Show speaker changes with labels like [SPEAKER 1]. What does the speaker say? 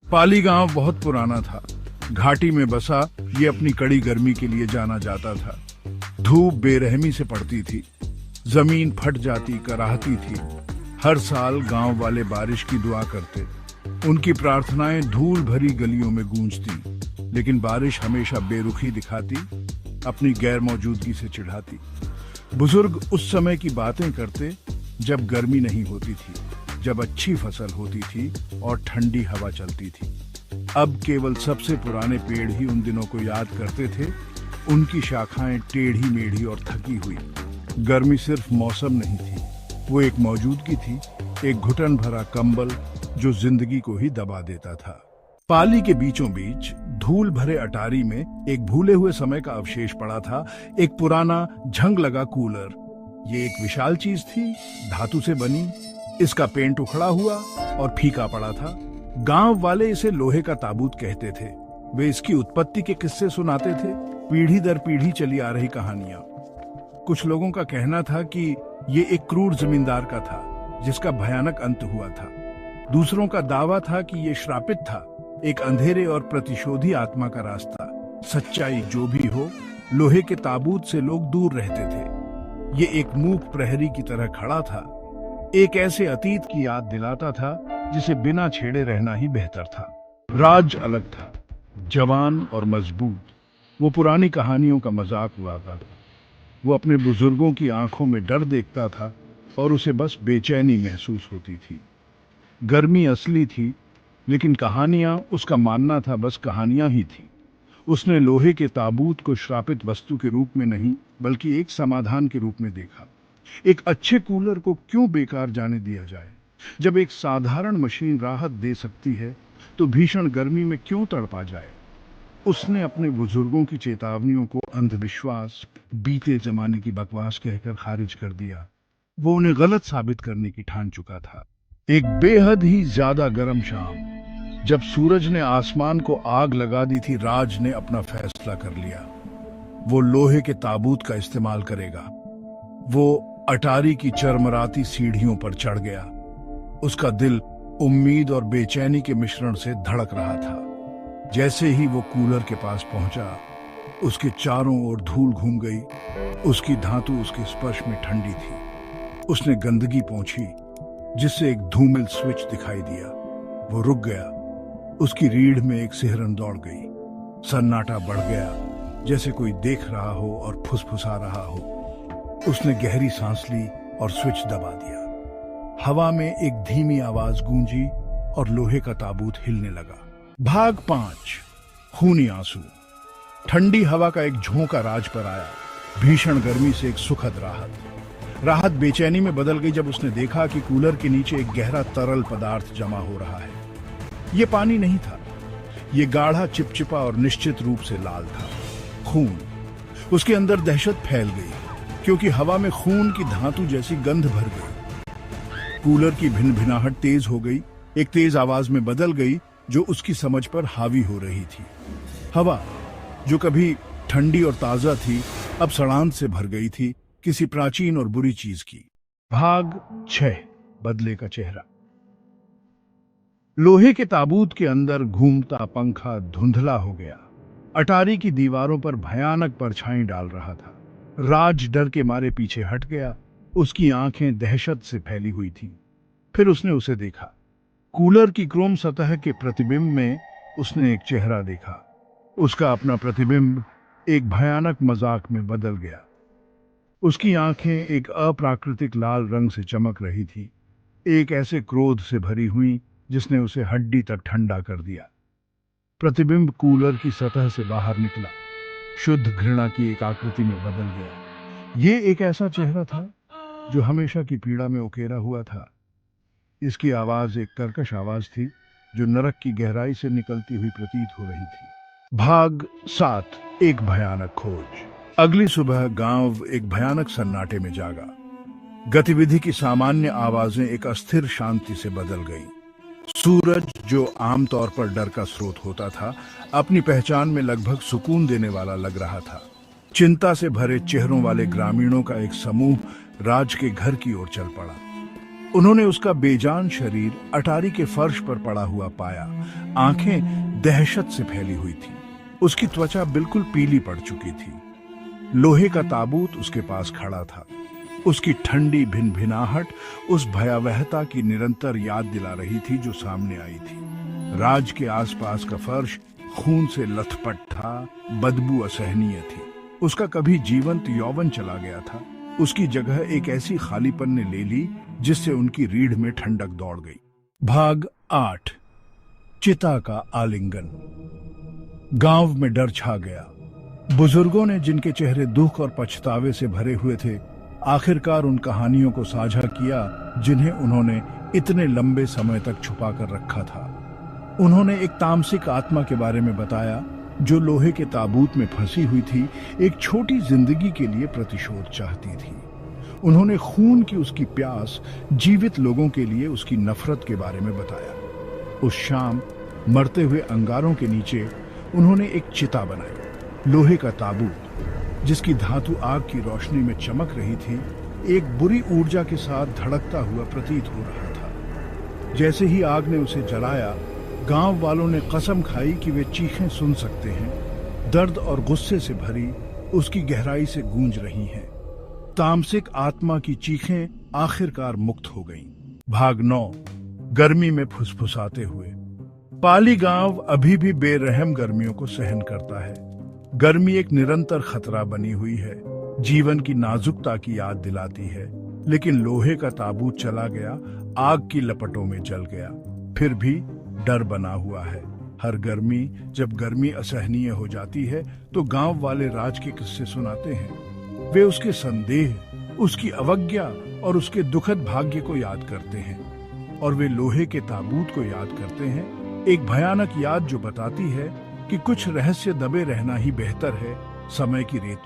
[SPEAKER 1] पाली गांव बहुत पुराना था। घाटी में बसा ये अपनी कड़ी गर्मी के लिए जाना जाता था। धूप बेरहमी से पड़ती थी, जमीन फट जाती कराहती थी। हर साल गांव वाले बारिश की दुआ करते, उनकी प्रार्थनाएं धूल भरी गलियों में गूंजती, लेकिन बारिश हमेशा बेरुखी दिखाती, अपनी गैर मौजूदगी से चिढ़ाती। बुजुर्ग उस समय की बातें करते जब गर्मी नहीं होती थी, जब अच्छी फसल होती थी और ठंडी हवा चलती थी। अब केवल सबसे पुराने पेड़ ही उन दिनों को याद करते थे, उनकी शाखाएं टेढ़ी मेढ़ी और थकी हुई। गर्मी सिर्फ मौसम नहीं थी, वो एक मौजूदगी थी, एक घुटन भरा कंबल जो जिंदगी को ही दबा देता था। पाली के बीचों बीच धूल भरे अटारी में एक भूले हुए समय का अवशेष पड़ा था, एक पुराना झंग लगा कूलर। ये एक विशाल चीज थी, धातु से बनी। इसका पेंट उखड़ा हुआ और फीका पड़ा था। गांव वाले इसे लोहे का ताबूत कहते थे। वे इसकी उत्पत्ति के किस्से सुनाते थे, पीढ़ी दर पीढ़ी चली आ रही कहानियां। कुछ लोगों का कहना था कि ये एक क्रूर जमींदार का था, जिसका भयानक अंत हुआ था। दूसरों का दावा था कि ये श्रापित था, एक अंधेरे और प्रतिशोधी आत्मा का रास्ता। सच्चाई जो भी हो, लोहे के ताबूत से लोग दूर रहते थे। ये एक मूक प्रहरी की तरह खड़ा था, एक ऐसे अतीत की याद दिलाता था जिसे बिना छेड़े रहना ही बेहतर था। राज अलग था, जवान और मजबूत। वो पुरानी कहानियों का मजाक उड़ाता था। वो अपने बुजुर्गों की आंखों में डर देखता था और उसे बस बेचैनी महसूस होती थी। गर्मी असली थी, लेकिन कहानियां, उसका मानना था, बस कहानियां ही थी। उसने लोहे के ताबूत को श्रापित वस्तु के रूप में नहीं, बल्कि एक समाधान के रूप में देखा। एक अच्छे कूलर को क्यों बेकार जाने दिया जाए? जब एक साधारण मशीन राहत दे सकती है, तो भीषण गर्मी में क्यों तड़पा जाए? उसने अपने बुजुर्गों की चेतावनियों को अंधविश्वास, बीते जमाने की बकवास कहकर खारिज कर दिया। वो उन्हें गलत साबित करने की ठान चुका था। एक बेहद ही ज्यादा गर्म शाम, जब सूरज ने आसमान को आग लगा दी थी, राज ने अपना फैसला कर लिया। वो लोहे के ताबूत का इस्तेमाल करेगा। वो अटारी की चरमराती सीढ़ियों पर चढ़ गया। उसका दिल उम्मीद और बेचैनी के मिश्रण से धड़क रहा था। जैसे ही वो कूलर के पास पहुंचा, उसके चारों ओर धूल घूम गई। उसकी धातु उसके स्पर्श में ठंडी थी। उसने गंदगी पोंछी, जिससे एक धूमिल स्विच दिखाई दिया। वो रुक गया। उसकी रीढ़ में एक सिहरन दौड़ गई। सन्नाटा बढ़ गया, जैसे कोई देख रहा हो और फुसफुसा रहा हो। उसने गहरी सांस ली और स्विच दबा दिया। हवा में एक धीमी आवाज गूंजी और लोहे का ताबूत हिलने लगा। भाग 5, खूनी आंसू। ठंडी हवा का एक झोंका राज पर आया। भीषण गर्मी से एक सुखद राहत बेचैनी में बदल गई जब उसने देखा कि कूलर के नीचे एक गहरा तरल पदार्थ जमा हो रहा है। ये पानी नहीं था, ये गाढ़ा, चिपचिपा और निश्चित रूप से लाल था। खून। उसके अंदर दहशत फैल गई, क्योंकि हवा में खून की धातु जैसी गंध भर गई। कूलर की भिनभिनाहट तेज हो गई, एक तेज आवाज में बदल गई जो उसकी समझ पर हावी हो रही थी। हवा, जो कभी ठंडी और ताजा थी, अब सड़ांत से भर गई थी, किसी प्राचीन और बुरी चीज की। भाग 6, बदले का चेहरा। लोहे के ताबूत के अंदर घूमता पंखा धुंधला हो गया। अटारी की दीवारों पर भयानक परछाई डाल रहा था। राज डर के मारे पीछे हट गया। उसकी आंखें दहशत से फैली हुई थीं। फिर उसने उसे देखा। कूलर की क्रोम सतह के प्रतिबिंब में उसने एक चेहरा देखा। उसका अपना प्रतिबिंब एक भयानक मजाक में बदल गया। उसकी आंखें एक अप्राकृतिक लाल रंग से चमक रही थी, एक ऐसे क्रोध से भरी हुई जिसने उसे हड्डी तक ठंडा कर दिया। प्रतिबिंब कूलर की सतह से बाहर निकला, शुद्ध घृणा की एक आकृति में बदल गया। ये एक ऐसा चेहरा था जो हमेशा की पीड़ा में उकेरा हुआ था। इसकी आवाज एक कर्कश आवाज थी, जो नरक की गहराई से निकलती हुई प्रतीत हो रही थी। भाग 7, एक भयानक खोज। अगली सुबह गांव एक भयानक सन्नाटे में जागा। गतिविधि की सामान्य आवाजें एक अस्थिर शांति से बदल गईं। सूरज, जो आमतौर पर डर का स्रोत होता था, अपनी पहचान में लगभग सुकून देने वाला लग रहा था। चिंता से भरे चेहरों वाले ग्रामीणों का एक समूह राज के घर की ओर चल पड़ा। उन्होंने उसका बेजान शरीर अटारी के फर्श पर पड़ा हुआ पाया। आंखें दहशत से फैली हुई थी। उसकी त्वचा बिल्कुल पीली पड़ चुकी थी। लोहे का ताबूत उसके पास खड़ा था। उसकी ठंडी भिनभिनाहट उस भयावहता की निरंतर याद दिला रही थी जो सामने आई थी। राज के आसपास का फर्श खून से लथपथ था, बदबू असहनीय थी। उसका कभी जीवंत यौवन चला गया था। उसकी जगह एक ऐसी खालीपन ने ले ली जिससे उनकी रीढ़ में ठंडक दौड़ गई। भाग 8। चिता का आलिंगन। गांव में डर छा गया। बुजुर्गों ने, जिनके चेहरे दुख और पछतावे से भरे हुए थे, आखिरकार उन कहानियों को साझा किया जिन्हें उन्होंने इतने लंबे समय तक छुपा कर रखा था। उन्होंने एक तामसिक आत्मा के बारे में बताया जो लोहे के ताबूत में फंसी हुई थी, एक छोटी जिंदगी के लिए प्रतिशोध चाहती थी। उन्होंने खून की उसकी प्यास, जीवित लोगों के लिए उसकी नफरत के बारे में बताया। उस शाम मरते हुए अंगारों के नीचे उन्होंने एक चिता बनाई। लोहे का ताबूत, जिसकी धातु आग की रोशनी में चमक रही थी, एक बुरी ऊर्जा के साथ धड़कता हुआ प्रतीत हो रहा था। जैसे ही आग ने उसे जलाया, गांव वालों ने कसम खाई कि वे चीखें सुन सकते हैं। दर्द और गुस्से से भरी उसकी गहराई से गूंज रही हैं। तामसिक आत्मा की चीखें आखिरकार मुक्त हो गईं। भाग 9। गर्मी में फुसफुसाते हुए। पाली गांव अभी भी बेरहम गर्मियों को सहन करता है। गर्मी एक निरंतर खतरा बनी हुई है, जीवन की नाजुकता की याद दिलाती है। लेकिन लोहे का ताबूत चला गया, आग की लपटों में जल गया। फिर भी डर बना हुआ है। हर गर्मी, जब गर्मी असहनीय हो जाती है, तो गांव वाले राज के किस्से सुनाते हैं। वे उसके संदेह, उसकी अवज्ञा और उसके दुखद भाग्य को याद करते हैं। और वे लोहे के ताबूत को याद करते हैं, एक भयानक याद जो बताती है कि कुछ रहस्य दबे रहना ही बेहतर है समय की रेत में।